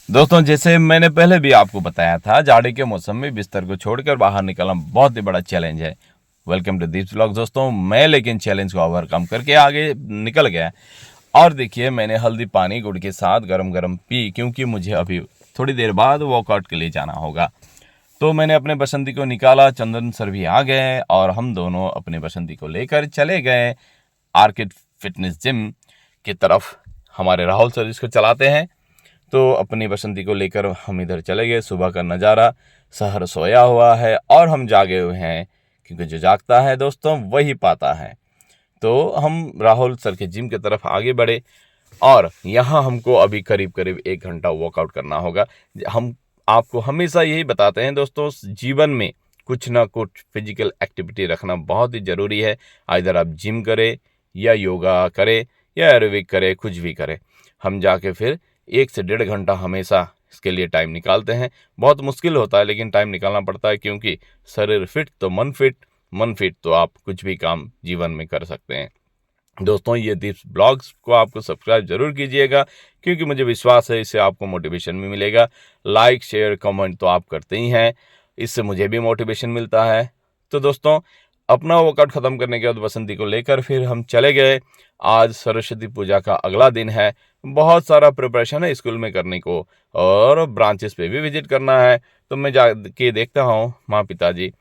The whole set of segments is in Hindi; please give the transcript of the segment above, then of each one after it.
दोस्तों, जैसे मैंने पहले भी आपको बताया था, जाड़े के मौसम में बिस्तर को छोड़कर बाहर निकलना बहुत ही बड़ा चैलेंज है। Welcome to Deep's vlog. दोस्तों, मैं लेकिन चैलेंज को ओवरकम करके आगे निकल गया। और देखिए, मैंने हल्दी पानी गुड़ के साथ गरम गरम पी, क्योंकि मुझे अभी थोड़ी देर बाद वॉकआउट के लिए जाना होगा। तो मैंने अपने बसंती को निकाला, चंदन सर भी आ गए और हम दोनों अपने बसंती को लेकर चले गए आर्किड फिटनेस जिम की तरफ। हमारे राहुल सर इसको चलाते हैं। तो अपनी बसंती को लेकर हम इधर चले गए। सुबह का नज़ारा, शहर सोया हुआ है और हम जागे हुए हैं, क्योंकि जो जागता है दोस्तों वही पाता है। तो हम राहुल सर के जिम की तरफ आगे बढ़े और यहाँ हमको अभी करीब करीब 1 घंटा वर्कआउट करना होगा। हम आपको हमेशा यही बताते हैं दोस्तों, जीवन में कुछ ना कुछ फिजिकल एक्टिविटी रखना बहुत ही ज़रूरी है। इधर आप जिम करें या योगा करें या एरोबिक करें, कुछ भी करें, हम जाके फिर 1 से 1.5 घंटा हमेशा इसके लिए टाइम निकालते हैं। बहुत मुश्किल होता है, लेकिन टाइम निकालना पड़ता है, क्योंकि शरीर फिट तो मन फिट, मन फिट तो आप कुछ भी काम जीवन में कर सकते हैं। दोस्तों, ये दीप्स ब्लॉग्स को आपको सब्सक्राइब जरूर कीजिएगा, क्योंकि मुझे विश्वास है इससे आपको मोटिवेशन भी मिलेगा। लाइक शेयर कमेंट तो आप करते ही हैं, इससे मुझे भी मोटिवेशन मिलता है। तो दोस्तों, अपना वर्कआउट ख़त्म करने के बाद बसंती को लेकर फिर हम चले गए। आज सरस्वती पूजा का अगला दिन है। बहुत सारा प्रिपरेशन है स्कूल में करने को और ब्रांचेस पे भी विजिट करना है। तो मैं जा के देखता हूँ, माँ पिताजी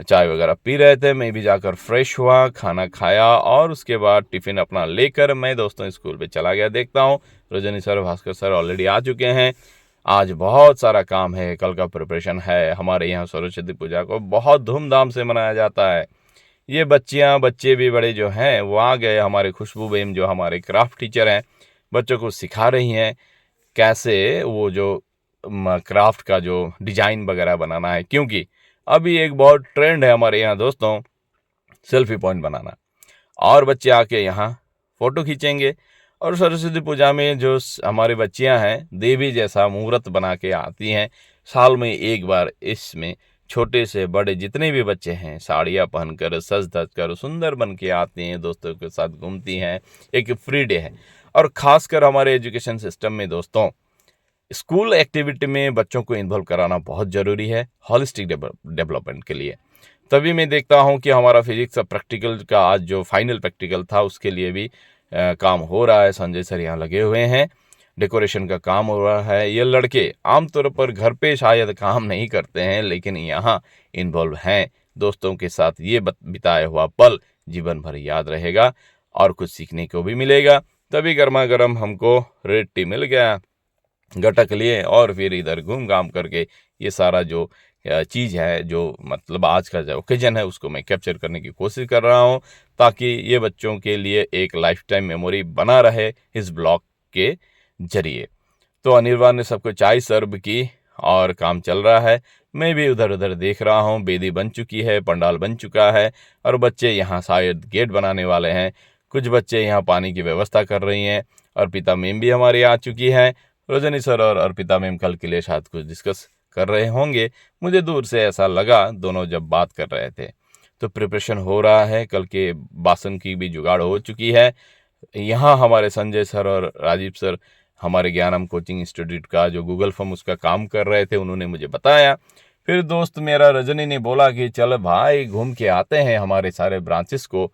चाय वगैरह पी रहे थे, मैं भी जाकर फ्रेश हुआ, खाना खाया और उसके बाद टिफ़िन अपना लेकर मैं दोस्तों स्कूल पे चला गया। देखता हूँ Rajni sir, Bhaskar sir already आ चुके हैं। आज बहुत सारा काम है, कल का प्रिपरेशन है। हमारे यहाँ सरस्वती पूजा को बहुत धूमधाम से मनाया जाता है। ये बच्चियाँ बच्चे भी बड़े जो हैं वो आ गए। हमारे खुशबू बेम जो हमारे क्राफ्ट टीचर हैं, बच्चों को सिखा रही हैं कैसे वो जो क्राफ्ट का जो डिज़ाइन वगैरह बनाना है, क्योंकि अभी एक बहुत ट्रेंड है हमारे यहाँ दोस्तों, सेल्फी पॉइंट बनाना। और बच्चे आके यहाँ फ़ोटो खींचेंगे। और सरस्वती पूजा में जो हमारी बच्चियाँ हैं, देवी जैसा मुहूर्त बना के आती हैं। साल में एक बार इसमें छोटे से बड़े जितने भी बच्चे हैं, साड़ियाँ पहनकर सज धज कर सुंदर बन के आते हैं, दोस्तों के साथ घूमती हैं। एक फ्री डे है। और ख़ासकर हमारे एजुकेशन सिस्टम में दोस्तों, स्कूल एक्टिविटी में बच्चों को इन्वॉल्व कराना बहुत ज़रूरी है हॉलिस्टिक डेवलपमेंट के लिए। तभी मैं देखता हूँ कि हमारा फिजिक्स का प्रैक्टिकल का आज जो फाइनल प्रैक्टिकल था, उसके लिए भी काम हो रहा है। संजय सर यहाँ लगे हुए हैं, डेकोरेशन का काम हो रहा है। ये लड़के आमतौर पर घर पे शायद काम नहीं करते हैं, लेकिन यहाँ इन्वॉल्व हैं। दोस्तों के साथ ये बिताया हुआ पल जीवन भर याद रहेगा और कुछ सीखने को भी मिलेगा। तभी गर्मा गर्म हमको रेड टी मिल गया, गटक लिए और फिर इधर घूम घाम करके ये सारा जो चीज़ है, जो मतलब आज का जो ओकेजन है, उसको मैं कैप्चर करने की कोशिश कर रहा हूँ, ताकि ये बच्चों के लिए एक लाइफ टाइम मेमोरी बना रहे इस ब्लॉग के जरिए। तो अनिर्बान ने सबको चाय सर्व की और काम चल रहा है। मैं भी उधर उधर देख रहा हूँ। बेदी बन चुकी है, पंडाल बन चुका है और बच्चे यहाँ शायद गेट बनाने वाले हैं। कुछ बच्चे यहाँ पानी की व्यवस्था कर रही हैं। अर्पिता मैम भी हमारी आ चुकी हैं। रजनी सर और अर्पिता मैम कल के लिए शायद कुछ डिस्कस कर रहे होंगे, मुझे दूर से ऐसा लगा, दोनों जब बात कर रहे थे। तो प्रिपरेशन हो रहा है, कल के भाषण की भी जुगाड़ हो चुकी है। यहाँ हमारे संजय सर और राजीव सर हमारे ज्ञानम कोचिंग इंस्टीट्यूट का जो गूगल फॉर्म उसका काम कर रहे थे, उन्होंने मुझे बताया। फिर दोस्त मेरा रजनी ने बोला कि चल भाई घूम के आते हैं हमारे सारे ब्रांचेस को,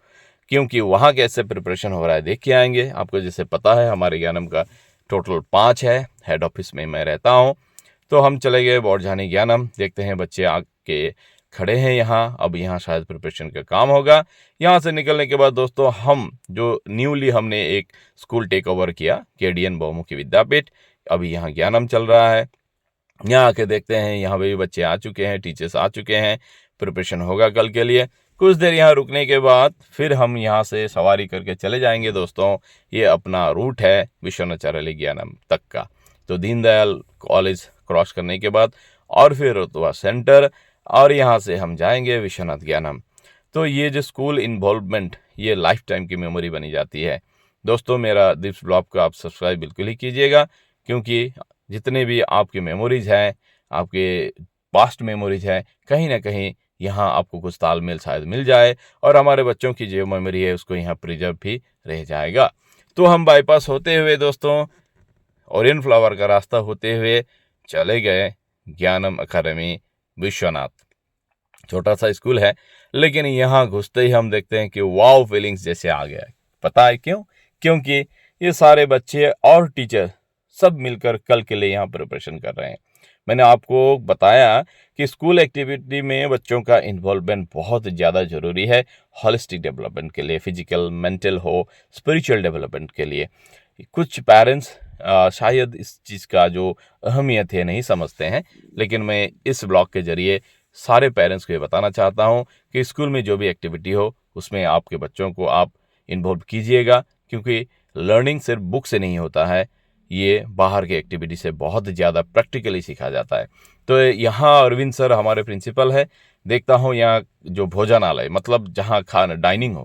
क्योंकि वहाँ कैसे प्रिपरेशन हो रहा है देख के आएंगे। आपको जैसे पता है हमारे ज्ञानम का टोटल 5 है, हेड ऑफिस में मैं रहता हूँ। तो हम चले गए बौरझानी ज्ञानम, देखते हैं बच्चे आके खड़े हैं यहाँ। अब यहाँ शायद प्रिपरेशन का काम होगा। यहाँ से निकलने के बाद दोस्तों, हम जो न्यूली हमने एक स्कूल टेक ओवर किया, केडीएन बहुमुखी विद्यापीठ, अभी यहाँ ज्ञानम चल रहा है। यहाँ आके देखते हैं, यहाँ पे भी बच्चे आ चुके हैं, टीचर्स आ चुके हैं, प्रिपरेशन होगा कल के लिए। कुछ देर यहाँ रुकने के बाद फिर हम यहाँ से सवारी करके चले जाएंगे दोस्तों। ये अपना रूट है विश्वनाचार्य ज्ञानम तक का। तो दीनदयाल कॉलेज क्रॉस करने के बाद और फिर रुतवा सेंटर, और यहाँ से हम जाएंगे विश्वनाथ ज्ञानम। तो ये जो स्कूल इन्वॉल्वमेंट, ये लाइफ टाइम की मेमोरी बनी जाती है दोस्तों। मेरा दीप्स ब्लॉग को आप सब्सक्राइब बिल्कुल ही कीजिएगा, क्योंकि जितने भी आपके मेमोरीज हैं, आपके पास्ट मेमोरीज हैं, कहीं ना कहीं यहाँ आपको कुछ तालमेल शायद मिल जाए और हमारे बच्चों की जो मेमोरी है उसको यहाँ प्रिजर्व भी रह जाएगा। तो हम बाईपास होते हुए दोस्तों ओरियन फ्लावर का रास्ता होते हुए चले गए ज्ञानम अकादमी विश्वनाथ। छोटा सा स्कूल है, लेकिन यहाँ घुसते ही हम देखते हैं कि वाव फीलिंग्स जैसे आ गया है। पता है क्यों? क्योंकि ये सारे बच्चे और टीचर सब मिलकर कल के लिए यहाँ प्रिपरेशन कर रहे हैं। मैंने आपको बताया कि स्कूल एक्टिविटी में बच्चों का इन्वॉल्वमेंट बहुत ज़्यादा ज़रूरी है, होलिस्टिक डेवलपमेंट के लिए, फिजिकल, मेंटल हो, स्पिरिचुअल डेवलपमेंट के लिए। कुछ पेरेंट्स शायद इस चीज़ का जो अहमियत है नहीं समझते हैं, लेकिन मैं इस ब्लॉग के ज़रिए सारे पेरेंट्स को ये बताना चाहता हूँ कि स्कूल में जो भी एक्टिविटी हो उसमें आपके बच्चों को आप इन्वॉल्व कीजिएगा, क्योंकि लर्निंग सिर्फ बुक से नहीं होता है, ये बाहर की एक्टिविटी से बहुत ज़्यादा प्रैक्टिकली सीखा जाता है। तो यहाँ अरविंद सर हमारे प्रिंसिपल है। देखता हूँ यहाँ जो भोजनालय, मतलब जहाँ खाना डाइनिंग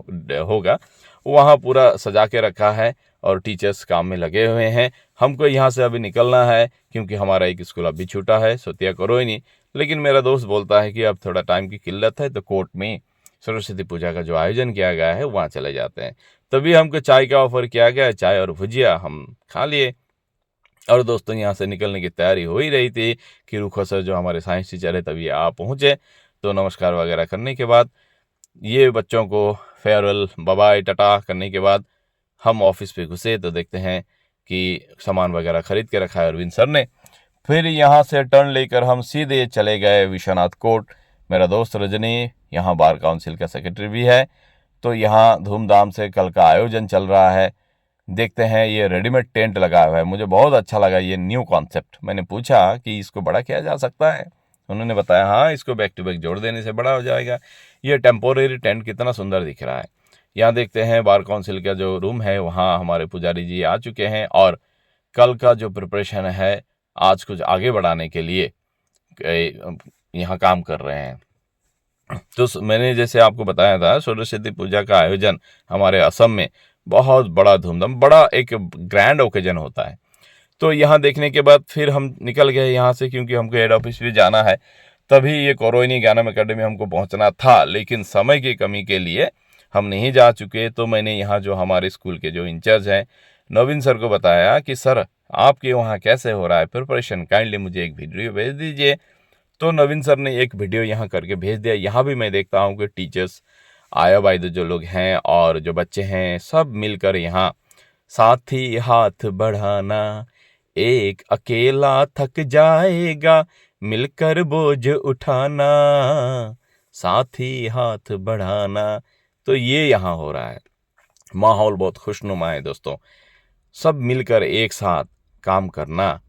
होगा, वहाँ पूरा सजा के रखा है और टीचर्स काम में लगे हुए हैं। हमको यहाँ से अभी निकलना है क्योंकि हमारा एक स्कूल अभी छूटा है, सोतिया करो ही नहीं। लेकिन मेरा दोस्त बोलता है कि अब थोड़ा टाइम की किल्लत है, तो कोर्ट में सरस्वती पूजा का जो आयोजन किया गया है वहाँ चले जाते हैं। तभी हमको चाय का ऑफर किया गया, चाय और भुजिया हम खा लिए। और दोस्तों यहाँ से निकलने की तैयारी हो ही रही थी कि रुखो सर जो हमारे साइंस टीचर है तभी आ पहुँचे। तो नमस्कार वगैरह करने के बाद ये बच्चों को फेयरवेल बाय बाय टाटा करने के बाद हम ऑफिस पे घुसे तो देखते हैं कि सामान वगैरह खरीद के रखा है अरविंद सर ने। फिर यहाँ से टर्न लेकर हम सीधे चले गए विश्वनाथ कोर्ट। मेरा दोस्त रजनी यहाँ बार काउंसिल का सेक्रेटरी भी है, तो यहाँ धूमधाम से कल का आयोजन चल रहा है। देखते हैं, ये रेडीमेड टेंट लगा हुआ है, मुझे बहुत अच्छा लगा ये न्यू कॉन्सेप्ट। मैंने पूछा कि इसको बड़ा किया जा सकता है, उन्होंने बताया हाँ, इसको बैक टू बैक जोड़ देने से बड़ा हो जाएगा। ये टेम्पोरेरी टेंट कितना सुंदर दिख रहा है। यहाँ देखते हैं बार काउंसिल का जो रूम है, वहाँ हमारे पुजारी जी आ चुके हैं और कल का जो प्रिपरेशन है आज कुछ आगे बढ़ाने के लिए यहाँ काम कर रहे हैं। तो मैंने जैसे आपको बताया था, सरस्वती पूजा का आयोजन हमारे असम में बहुत बड़ा धूमधाम, बड़ा एक ग्रैंड ओकेजन होता है। तो यहाँ देखने के बाद फिर हम निकल गए यहाँ से, क्योंकि हमको हेड ऑफिस भी जाना है। तभी ये कोरोनी ज्ञानम अकेडमी हमको पहुँचना था, लेकिन समय की कमी के लिए हम नहीं जा चुके। तो मैंने यहाँ जो हमारे स्कूल के जो इंचार्ज हैं नवीन सर को बताया कि सर आपके वहाँ कैसे हो रहा है प्रिपरेशन, काइंडली मुझे एक वीडियो भेज दीजिए। तो नवीन सर ने एक वीडियो यहाँ करके भेज दिया। यहाँ भी मैं देखता हूँ कि टीचर्स, आया वायद जो लोग हैं और जो बच्चे हैं सब मिलकर यहाँ साथ ही हाथ बढ़ाना, एक अकेला थक जाएगा मिलकर बोझ उठाना, साथ ही हाथ बढ़ाना। तो ये यहाँ हो रहा है, माहौल बहुत खुशनुमा है दोस्तों। सब मिलकर एक साथ काम करना,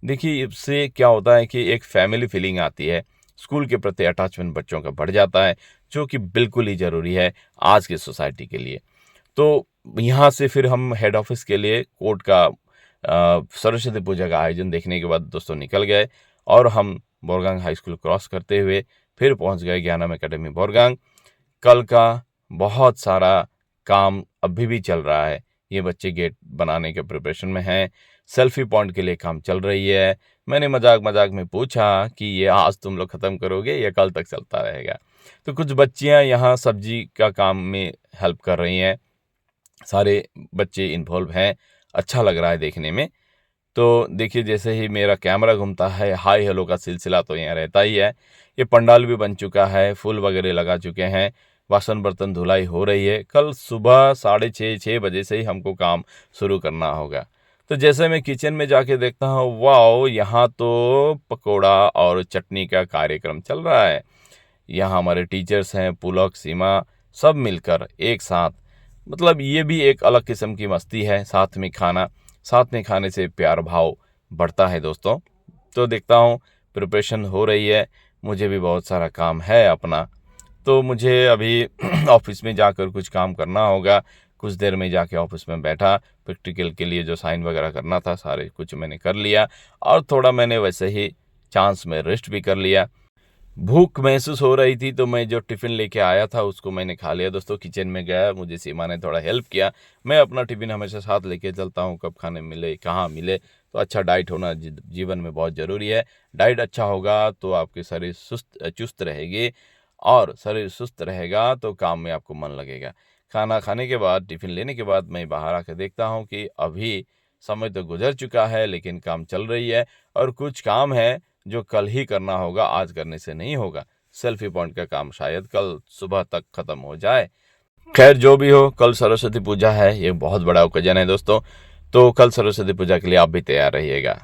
देखिए इससे क्या होता है कि एक फैमिली फीलिंग आती है, स्कूल के प्रति अटैचमेंट बच्चों का बढ़ जाता है, जो कि बिल्कुल ही ज़रूरी है आज की सोसाइटी के लिए। तो यहाँ से फिर हम हेड ऑफिस के लिए कोर्ट का सरस्वती पूजा का आयोजन देखने के बाद दोस्तों निकल गए और हम बोरगांग हाई स्कूल क्रॉस करते हुए फिर पहुँच गए ज्ञानम अकेडमी बोरगांग। कल का बहुत सारा काम अभी भी चल रहा है, ये बच्चे गेट बनाने के प्रिपरेशन में हैं, सेल्फी पॉइंट के लिए काम चल रही है। मैंने मजाक मजाक में पूछा कि ये आज तुम लोग ख़त्म करोगे या कल तक चलता रहेगा। तो कुछ बच्चियां यहाँ सब्जी का काम में हेल्प कर रही हैं, सारे बच्चे इन्वॉल्व हैं, अच्छा लग रहा है देखने में। तो देखिए जैसे ही मेरा कैमरा घूमता है, हाय हेलो का सिलसिला तो यहाँ रहता ही है। ये पंडाल भी बन चुका है, फूल वगैरह लगा चुके हैं, वासन बर्तन धुलाई हो रही है। कल सुबह 6:30 बजे से ही हमको काम शुरू करना होगा। तो जैसे मैं किचन में जाके देखता हूँ, वाओ यहाँ तो पकोड़ा और चटनी का कार्यक्रम चल रहा है। यहाँ हमारे टीचर्स हैं, पुलक, सीमा, सब मिलकर एक साथ, मतलब ये भी एक अलग किस्म की मस्ती है। साथ में खाना, साथ में खाने से प्यार भाव बढ़ता है दोस्तों। तो देखता हूँ प्रिपरेशन हो रही है, मुझे भी बहुत सारा काम है अपना, तो मुझे अभी ऑफिस में जाकर कुछ काम करना होगा। कुछ देर में जाके ऑफिस में बैठा, प्रैक्टिकल के लिए जो साइन वगैरह करना था सारे कुछ मैंने कर लिया और थोड़ा मैंने वैसे ही चांस में रेस्ट भी कर लिया। भूख महसूस हो रही थी तो मैं जो टिफ़िन लेके आया था उसको मैंने खा लिया दोस्तों। किचन में गया, मुझे सीमा ने थोड़ा हेल्प किया। मैं अपना टिफ़िन हमेशा साथ लेके चलता हूँ, कब खाने मिले कहाँ मिले। तो अच्छा डाइट होना जीवन में बहुत ज़रूरी है। डाइट अच्छा होगा तो आपके शरीर चुस्त रहेगी और शरीर सुस्त रहेगा तो काम में आपको मन लगेगा। खाना खाने के बाद, टिफ़िन लेने के बाद मैं बाहर आकर देखता हूँ कि अभी समय तो गुजर चुका है लेकिन काम चल रही है, और कुछ काम है जो कल ही करना होगा, आज करने से नहीं होगा। सेल्फी पॉइंट का काम शायद कल सुबह तक खत्म हो जाए। खैर जो भी हो, कल सरस्वती पूजा है, ये बहुत बड़ा ओकेजन है दोस्तों, तो कल सरस्वती पूजा के लिए आप भी तैयार रहिएगा।